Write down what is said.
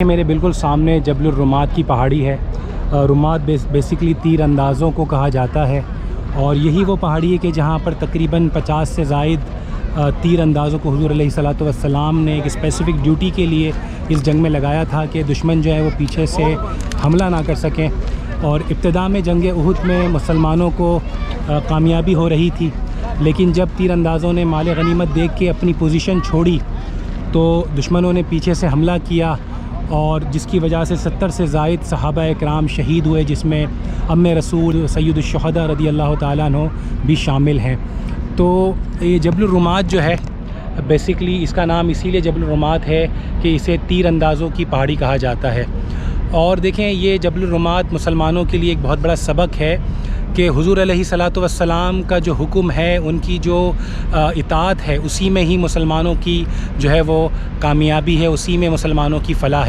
मेरे बिल्कुल सामने जबल रुमात की पहाड़ी है। रुमात बेसिकली तीर अंदाज़ों को कहा जाता है और यही वो पहाड़ी है कि जहाँ पर तकरीबन 50 से ज़ायद तीर अंदाज़ों को हुज़ूर अलैहिस्सलातु वस्सलाम ने एक स्पेसिफ़िक ड्यूटी के लिए इस जंग में लगाया था कि दुश्मन जो है वो पीछे से हमला ना कर सकें। और इब्तिदा में जंग उहुद में मुसलमानों को कामयाबी हो रही थी, लेकिन जब तीर अंदाज़ों ने माल गनीमत देख के अपनी पोजीशन छोड़ी तो दुश्मनों ने पीछे से हमला किया और जिसकी वजह से 70 से ज़ायद सहाबा इकराम शहीद हुए, जिसमें अम्मे रसूल सय्यदुश्शुहदा रदी अल्लाह ताला अन्हु भी शामिल हैं। तो ये जबल रुमात जो है बेसिकली इसका नाम इसीलिए जबल रुमात है कि इसे तीर अंदाज़ों की पहाड़ी कहा जाता है। और देखें, ये जबल रुमात मुसलमानों के लिए एक बहुत बड़ा सबक है कि हुज़ूर अलैहिस्सलातु वस्सलाम का जो हुक्म है, उनकी जो इताअत है, उसी में ही मुसलमानों की जो है वो कामयाबी है, उसी में मुसलमानों की फ़लाह है।